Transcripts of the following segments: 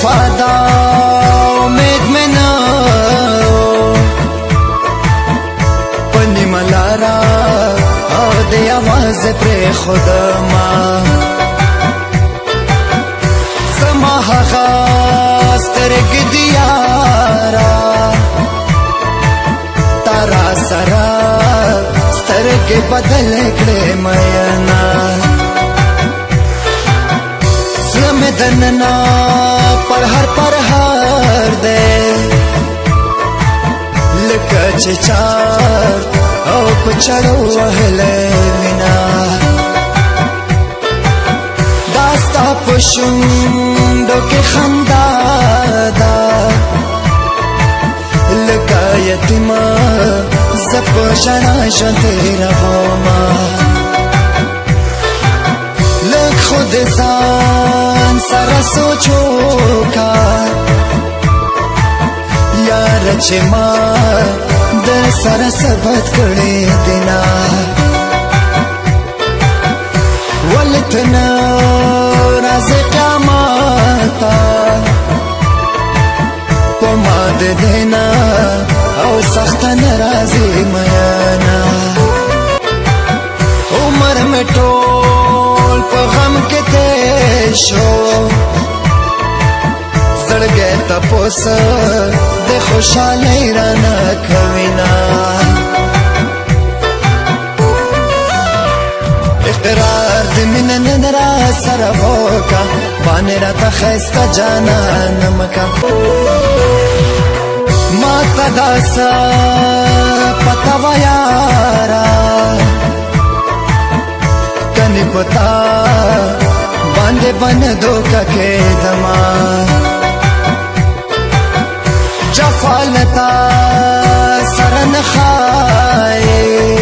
وفادا امید میں نہ پنی ملارا او دی آواز پر خودما زما هغه سترګې د یارا تارا سرا سترګې بدل کړې مینا زلم دننا پر هر دے لکه چې چار او پچړو وهلې مینا داستا پښوندو کې خندا دا لکه یتیما زپ شنا شته رغما لک خود ځان سره سوچو کا یار چې ما د سره ثبت کړې دینا ولتنا راز قیامت پما د دینا او سخت ناراضي میانا عمر میں ټول په غم کې ته شو زړګې تپوس د خوشالۍ رانه کوینا اقرار د مینه نن را سره وکا باندې راته ښایسته جانان مکا ما ته داسه پته وه یاره کنې پتا باندې بن دوکه کېدما جفالتا سره نه ښایي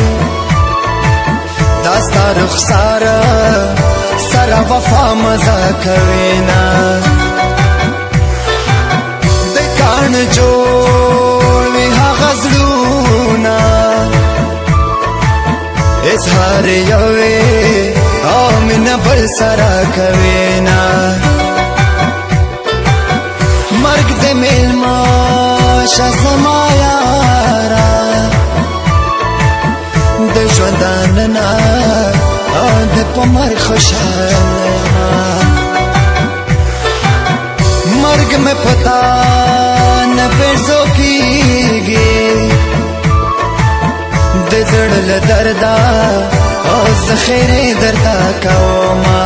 داستا رخسار سره وفا مزه کوینا د کاڼ جوړ وي هغه زړونه اظهار یوې او مینه بل سره کوینا مرګ د میلمه شه زما یاره د ژوندانه او د په مرګ خوشحاله مرګ مې پتا نه پېژو کېږي د زړه له درده او ذخیرې درته کومه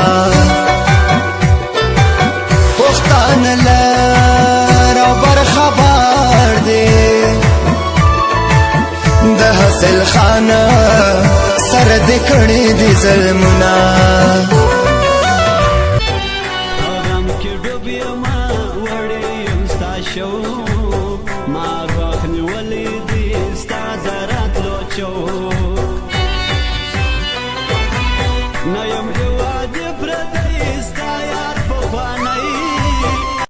پښتانه لر او برخبر دی د حاصل خانه سره د کړي دي ظلمونه غم کې ډوب یم وړې یم ستا شو